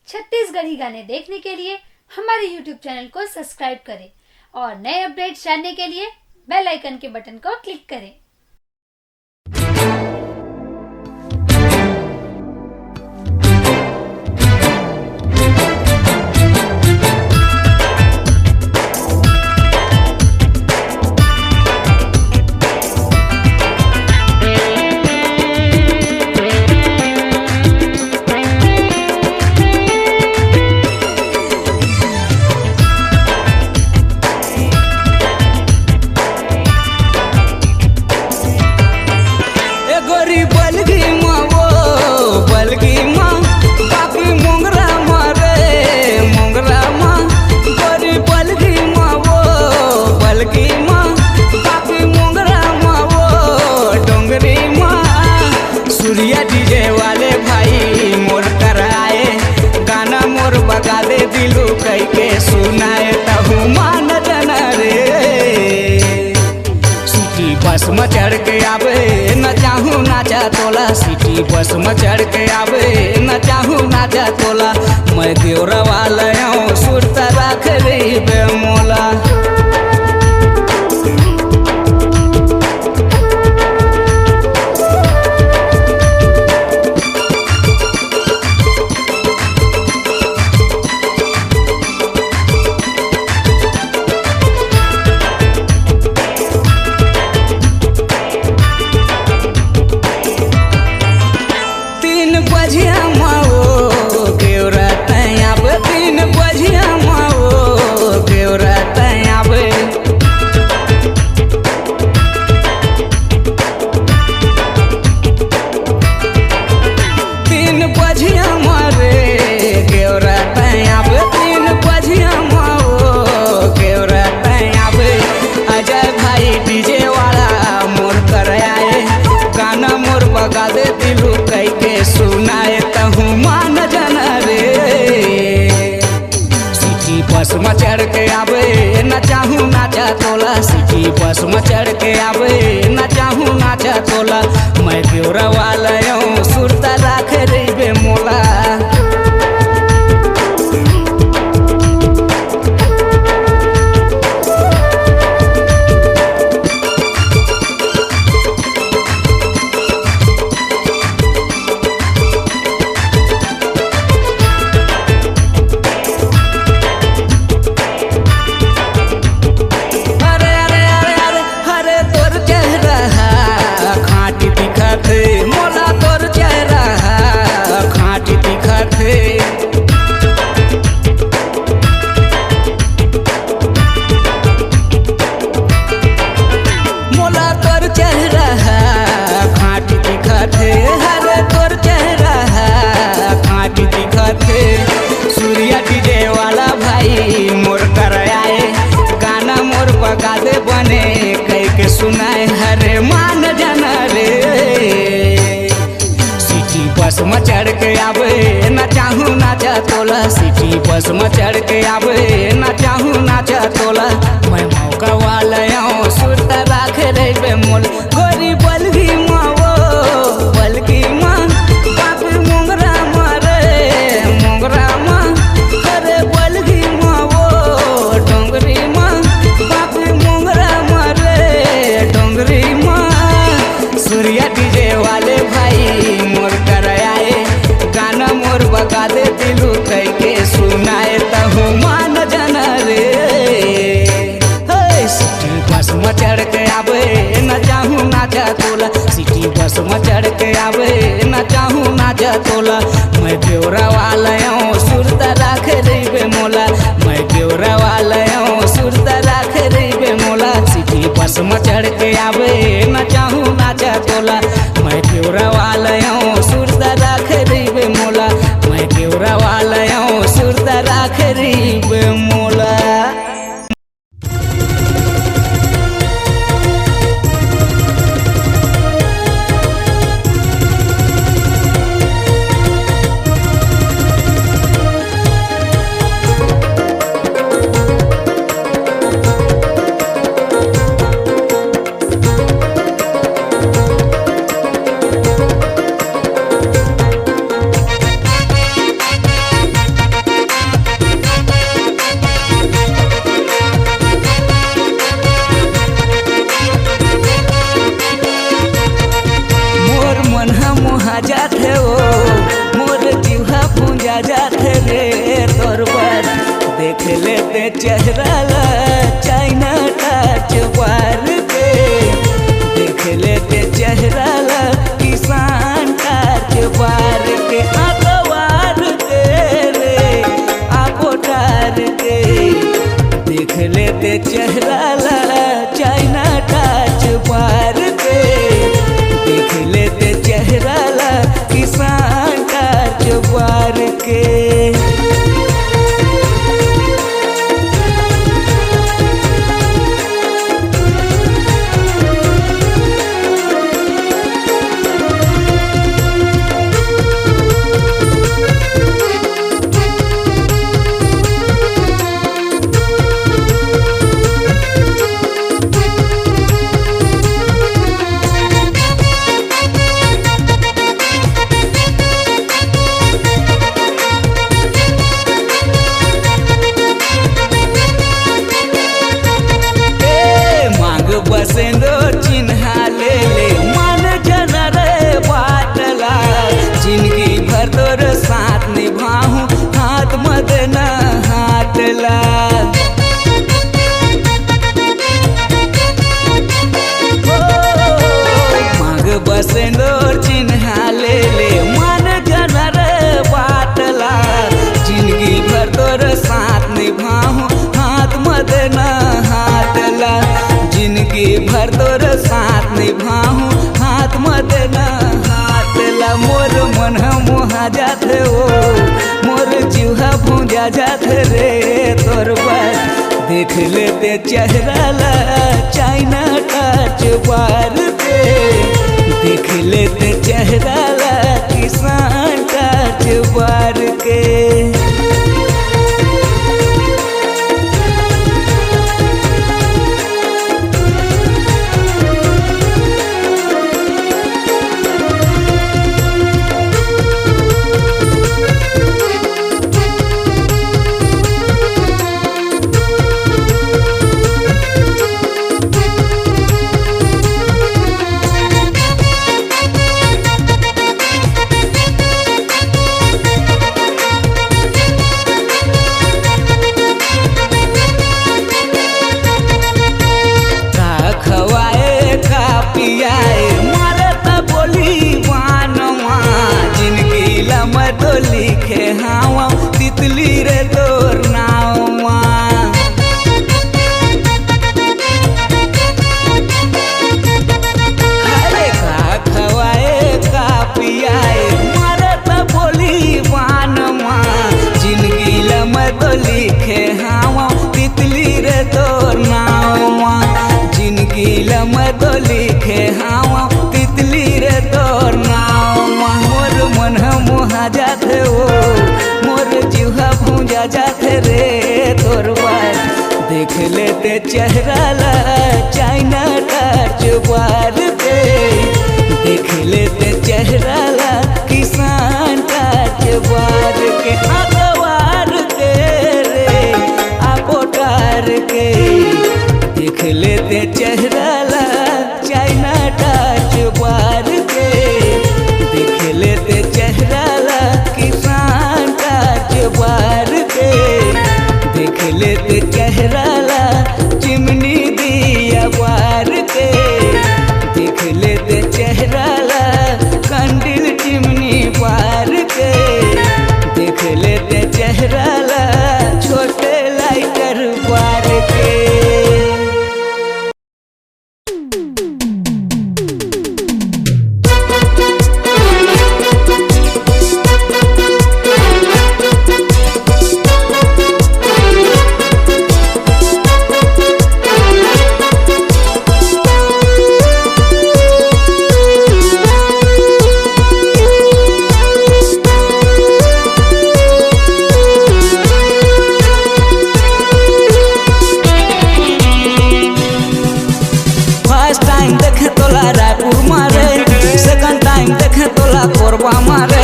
छत्तीसगढ़ी गाने देखने के लिए हमारे YouTube चैनल को सब्सक्राइब करें और नए अपडेट्स जानने के लिए बेल आइकन के बटन को क्लिक करें। बस में चढ़ के आवे न चाहूँ नाचा तोला, सिटी बस में चढ़ के आवे न चाहूँ नाचा तोला। मैं देवरा वाला सुरता रख रही बेमोला। बस में चढ़ के आवे न चाहूँ नाचा तोला, सिटी बस में चढ़ के आवे न चाहूँ नाचा तोला। मैं देवरा वाला सुरता रख रही बेमोला। बने कई के सुनाए हरे मान जाना रे। सिटी बस में चढ़ के आवे न चाहूँ नाचा तोला, सिटी बस में चढ़ के आवे न चाहूँ नाचा तोला। मैं मौका वाला सुरता रख रही बेमोल। गोरी बलगी माँ वो बलगी माँ बाप मोंगरा मारे मोंगरा माँ अरे बलगी माँ वो डोंगरी माँ बाप मोंगरा मारे डोंगरी माँ। सूर्या डीजे वाले भाई मोर कर आए गाना मोर बगा दे दिलू कह के सुनाए तहु मान जाना रे। सिटी बस में चढ़ के आवे न चाहूँ नाचा तोला, सिटी बस में चढ़ के आवे न चाहूँ नाचा तोला। मैं देवरा वाला सुरता रख रही बेमोला। मैं देवरा वाला सुरता रख रही बेमोला। सिटी बस में चढ़ के आवे न चाहूँ नाचा तोला। मैं देवरा वाला सुरता रख रही बेमोला। मैं देवरा वाला सुरता रख रही बेमोला। चेहरा ला चाइना टच बार के, देख लेते चेहरा ला किसान टच बार के, अखबार के रे अपोटार के, देख लेते चेहरा ला चाइना टच बार के, देख लेते चेहरा ला किसान टच बार के। बसेंदो चिन्हा ले ले मन जन रे बाटला, जिंदगी भर तोर साथ निभाऊं हाथ मत न हाटला। मांग बसेंदो चिन्हा ले ले मन जन रे बाटला, जिंदगी भर तोर साथ निभाऊं हाथ मत न हाटला, जिंदगी भर तोर साथ निभाऊं हाथ मत न हाटला। मोर मन मोहा जात हो, मोर जीवा भूंजा जात रे तोर बात, देख लेते चेहरा ला चाइना टच बार के, देख लेते चेहरा ला किसान टच बार के। तो लिखे हावा तितली रे तोर नावा, अरे का खवाए का पियाए मरत बोली बानमा, जिंदगी लम तो लिखे हावा तितली रे तोर नावा, जिंदगी लम तो लिखे हावा तितली रे तोर नावा। मोर मन मोहा जात हो, मोर जीवा भूंजा जात रे तोर बात, देख लेते चेहरा ला चाइना टच बार के, देख लेते चेहरा ला किसान टच बार के, अखबार के रे अपोटार के, देख लेते चेहरा ला चाइना टच बार के, देख लेते चेहरा ला किसान टच बार के, देख लेते चेहरा ला चिमनी दिया बार के, देख लेते चेहरा ला कंडिल चिमनी बार के, देख लेते चेहरा ला छोटे लाइटर बार के। कोरबा मारे,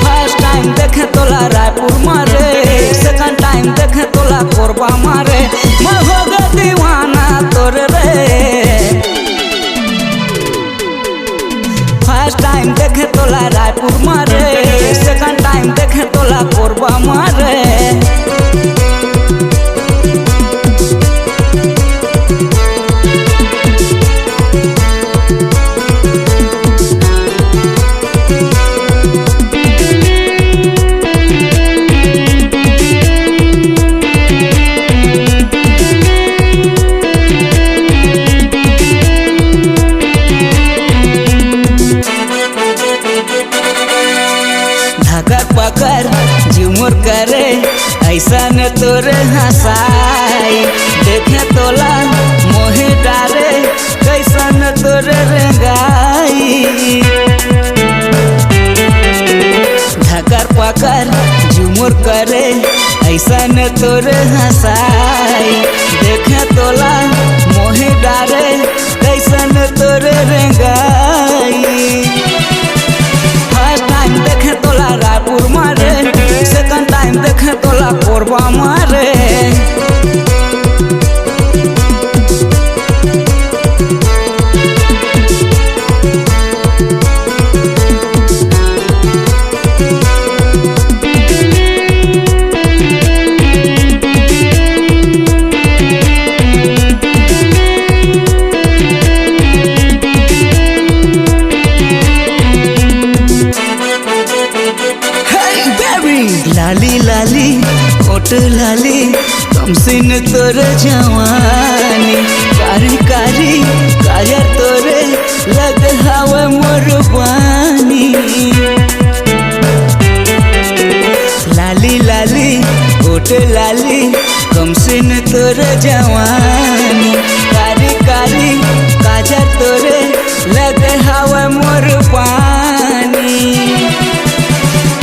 फर्स्ट टाइम देखे तोला रायपुर मारे, सेकंड टाइम देखे तोला कोरबा मारे, मैं हो गया दीवाना तोर रे। फर्स्ट टाइम देखे तोला रायपुर मारे, सेकंड टाइम देखे तोला कोरबा मारे। कैसन तोर हंसाई देखे तोला मोहे डारे कैसन तोर रंगाई धकर पकर झुमुर करे ऐसन तोर हंसाई देखे तोला मोहे डारे कैसन तोर रंगाई फर्स्ट टाइम देखे तोला रायपुर मारे सेकंड टाइम देखे तोला कोरबा मारे लाली लाली ओट लाली कमसिन तोर जवानी कारी कारी काया तोरे लग हवा मोर पानी लाली लाली ओट लाली कमसिन तोर जवानी कारी कारी काया तोरे लग हवा मोर पानी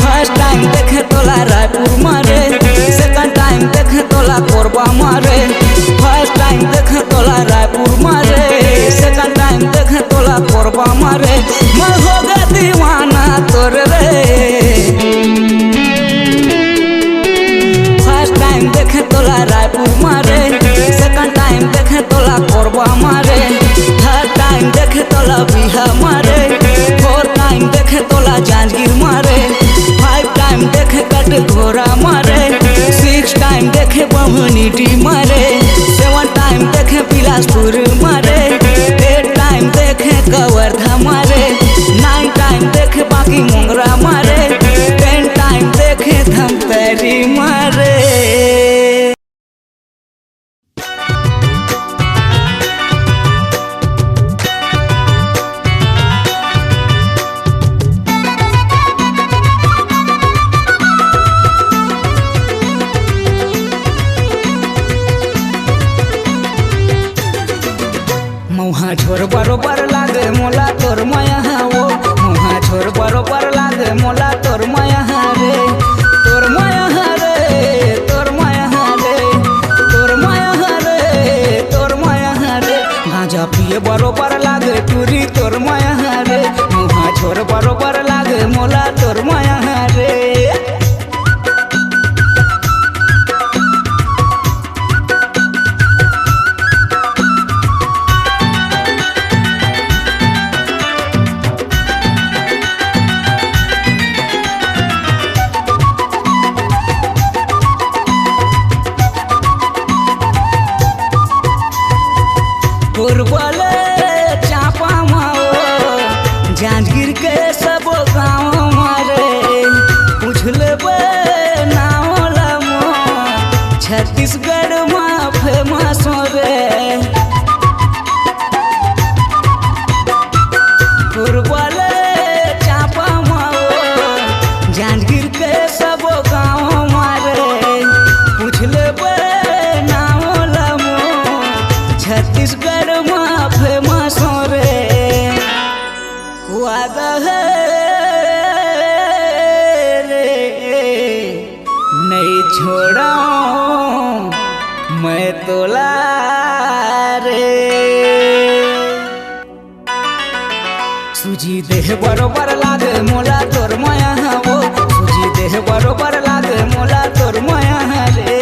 फर्स्ट टाइम देखे तोला रायपुर मारे सेकंड टाइम देखे तोला कोरबा मारे फर्स्ट टाइम देखे तोला रायपुर मारे सेकंड टाइम देखे तोला कोरबा मारे मैं हो गया दीवाना तोर रे फर्स्ट टाइम देखे तोला रायपुर मारे सेकंड टाइम देखे तोला कोरबा मारे थर्ड टाइम देखे तोला बिहार मारे फोर्थ टाइम देखे तोला जांजगीर मारे देखे कट घोरा मारे सिक्स टाइम देखे बहनीटी मारे सेवन टाइम देखे बिलासपुर मारे एट टाइम देखे कवर्धा मारे नाइन टाइम देखे बाकी मोंगरा मारे 10 टाइम देखे धमतरी मारे मुहा छोर बरोबर लागे मोला तोर माया वो मुहा छोर बरोबर लागे मोला तोर माया रे तोर माया रे तोर माया रे तोर माया रे तोर माया रे गांजा पिए बरोबर लागे टूरी तोर माया रे मुहा छोर बरोबर लागे मोला तोर माया रे कोरबले चापा माओ जांजगीर के सब गाँव मारे पूछ लेबे नाम लमो छत्तीसगढ़ में फेमस रे कोरबले चापा माओ जांजगीर के सब गाँव मारे पूछ लेबे नाम लमो छत्तीसगढ़ में फेमस रे वादा है रे नहीं छोड़ा मैं तोला रे सूजी देह बरोबर लागे मोला तोर माया वो सूजी देह बरोबर लागे मोला तोर माया रे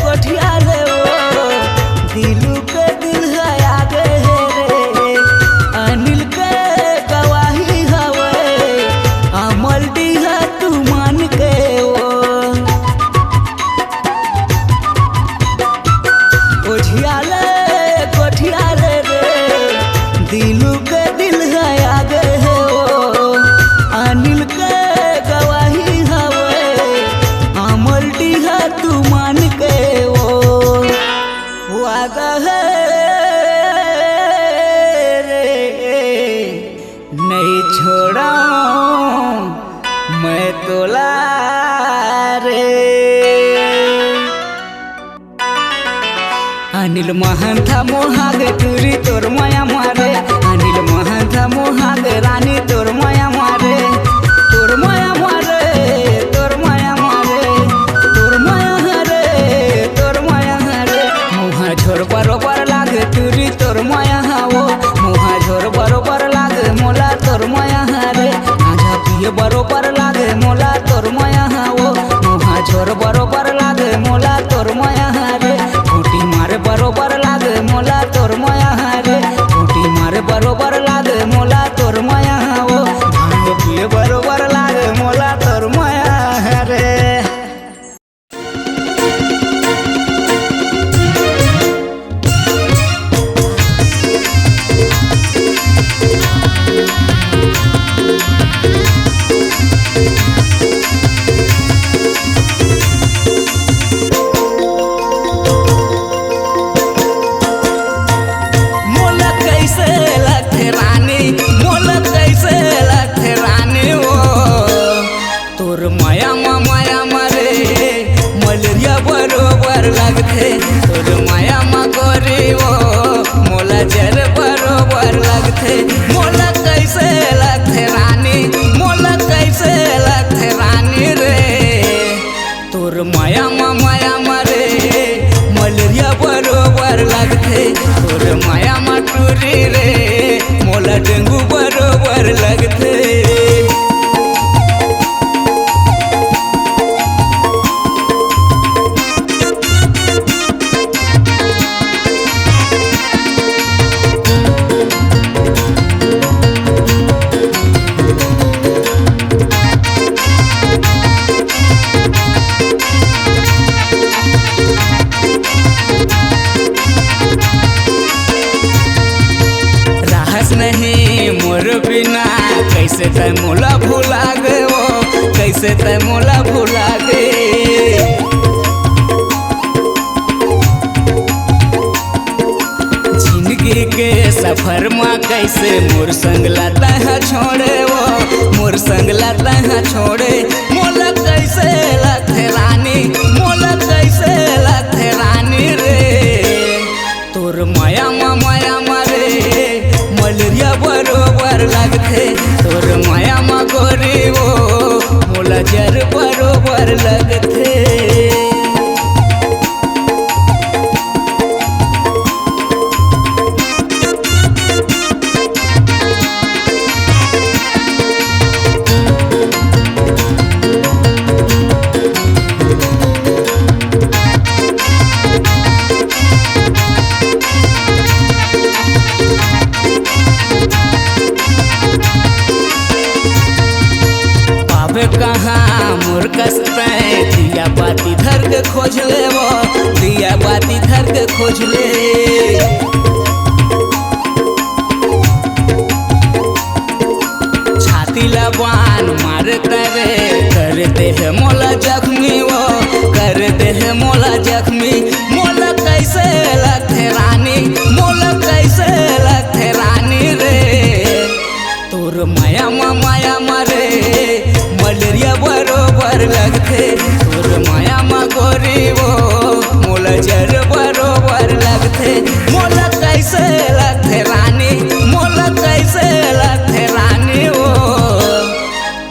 कोठिया ले वो दिलू के दिल है आगे है मैं तोला रे। अनिल महंथा मोहाग तुरी तोर माया मारे, अनिल महंथा मोहाग रानी तोर माया मारे, तोर माया मारे, तोर माया मारे, तोर माया हरे, तोर माया हरे। मुहा झोर बरोबर लागे तुरी तोर माया हावो, मुहा झोर बरोबर लागे मोला तोर माया हरे। आजा पिए बरोबर लागे मोला तोर माया हावो, मुहा झोर बरोबर लागे मोला तोर माया हरे। घोटी मारे बरोबर लागे मोला तोर माया हरे, घोटी मारे बरोबर लागे मोला तोर माया हावो, भांग पिए बरोबर लागे मोला तोर माया हरे। मोला कैसे लगथे रानी, मोला कैसे लगथे रानी वो, तोर माया मारे मलेरिया बरोबर लगथे, तोर माया मा गोरी वो मोला जर बरोबर लगथे। मोला कैसे लगथे रानी, मोला कैसे लगथे रानी रे, तोर माया मारे मलेरिया बरोबर लगथे, तोर माया मा टूरी रे मोला डेंगू बरोबर लगथे। राहस नहीं मोर बिना, कैसे तय मोला भुला गे वो, कैसे तय मोला भुला गे। जिंदगी के सफर में कैसे मोर संग लाता है छोड़े वो, मोर संग लाता है छोड़े। मोला कैसे लगथे रानी, मोला कैसे लगथे रानी रे, तोर माया मारे मलेरिया बरोबर लगथे, तोर माया मा गोरी वो मोला जर बरोबर लगथे। कहाँ मोर कस्ते दिया बाती धर के खोज ले वो, दिया बाती धर के खोज ले। छाती लबान मारते रे करते है मोला जख्मी वो, करते है मोला जख्मी। मोला कैसे लगथे रानी, मोला कैसे लगथे रानी रे, तोर माया मारे मलेरिया बरोबर लगथे, तोर माया मा गोरी वो मोला जर बरोबर लगथे। मोला कैसे लगथे रानी, मोला कैसे लगथे रानी वो,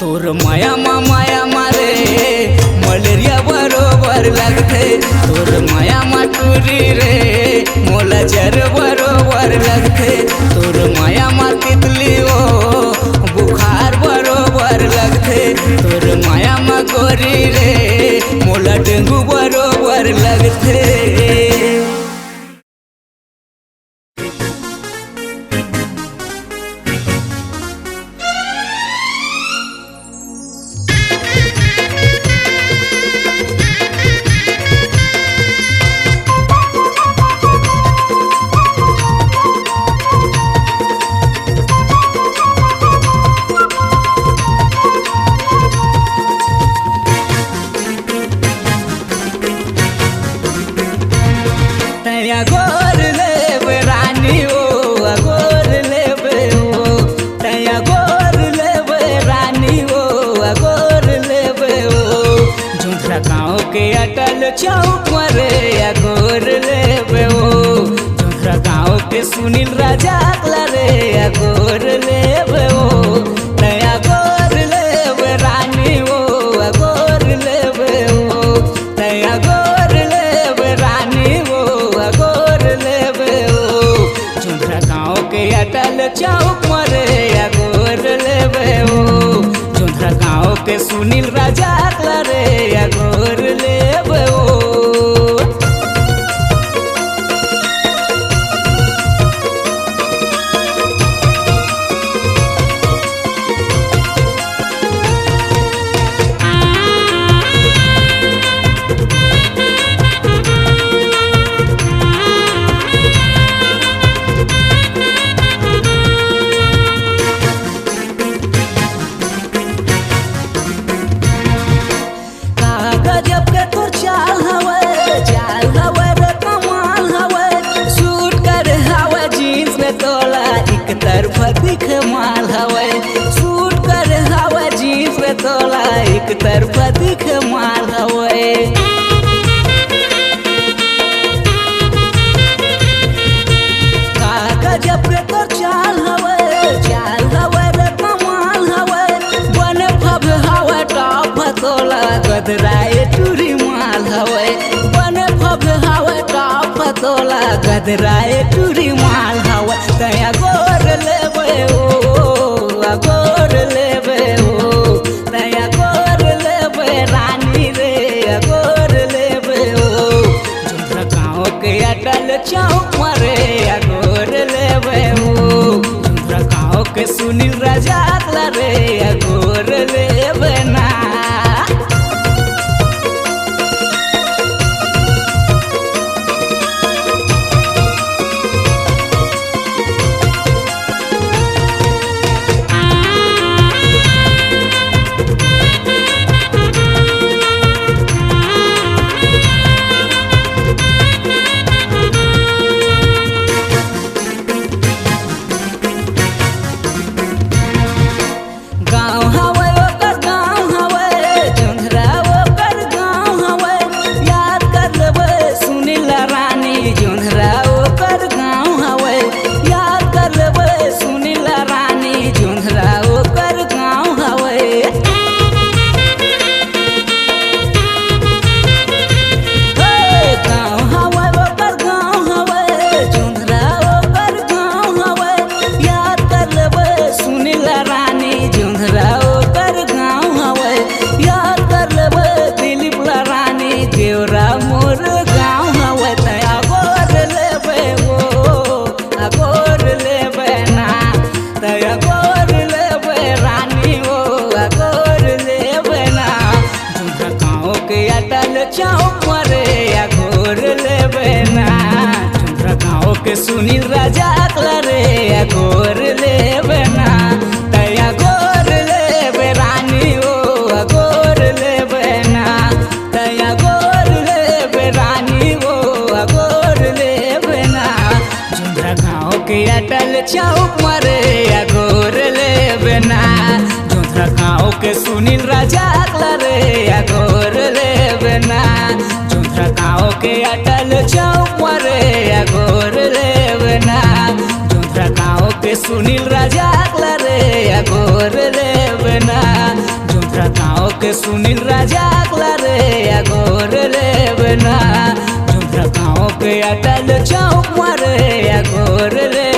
तोर माया मारे मलेरिया बरोबर लगथे, तोर माया मा टूरी रे मोला जर बरोबर लगथे, तोर माया मा तितली वो बुखार बरोबर लगथे, तोर माया मा गोरी रे मोला डेंगू बरोबर लगथे। के अटल चौक मरे या गोर लेबे हो जोधरा गाँव के सुनील राजा रे या गोर लेबे हो नया गोर लेबे रानी हो गोर लेबे हो नया गोर लेबे रानी हो गोर लेबे हो जोधरा गाँव के अटल चौक मरे या गोर लेबे हो जोधरा गाँव के सुनील राजा रे या गोर लेबे हो गजब के तोर चाल हवे रे कमाल हवे सूट कर हवे जीन्स में तोला एक तरफा दिख माल हवे सूट कर हवे जीन्स में तोला एक तरफा दिख माल हवे गजब के तोर चाल हवे रे कमाल हवे बन फब हवे टॉप तोला गदराए टूरी माल हवे बन फब हवे टॉप तोला गदराए टूरी माल हवे तया गोर लेबे हो गोर लेबे हो तया गोर लेबे रानी रे गोर लेबे हो जोधरा गाँव के अटल चौक मरे गोर लेबे हो जोधरा गाँव के सुनील राजा रे गोर लेबे ना चौक मरे या गोर लेबे ना जोधरा गाँव के सुनील राजा रे या गोर लेबे ना तया गोर लेबे रानी हो गोर लेबे ना तया गोर लेबे रानी हो गोर लेबे ना जोधरा गाँव के अटल चौक मरे या गोर लेबे ना जोधरा गाँव के सुनील राजा रे या गोर लेबे ना जोधरा गाँव के अटल चौक मरे या गोर लेबे ना जोधरा गाँव के सुनील राजा रे या गोर लेबे ना जोधरा गाँव के सुनील राजा रे या गोर लेबे ना जोधरा गाँव के अटल चौक मरे या गोर ले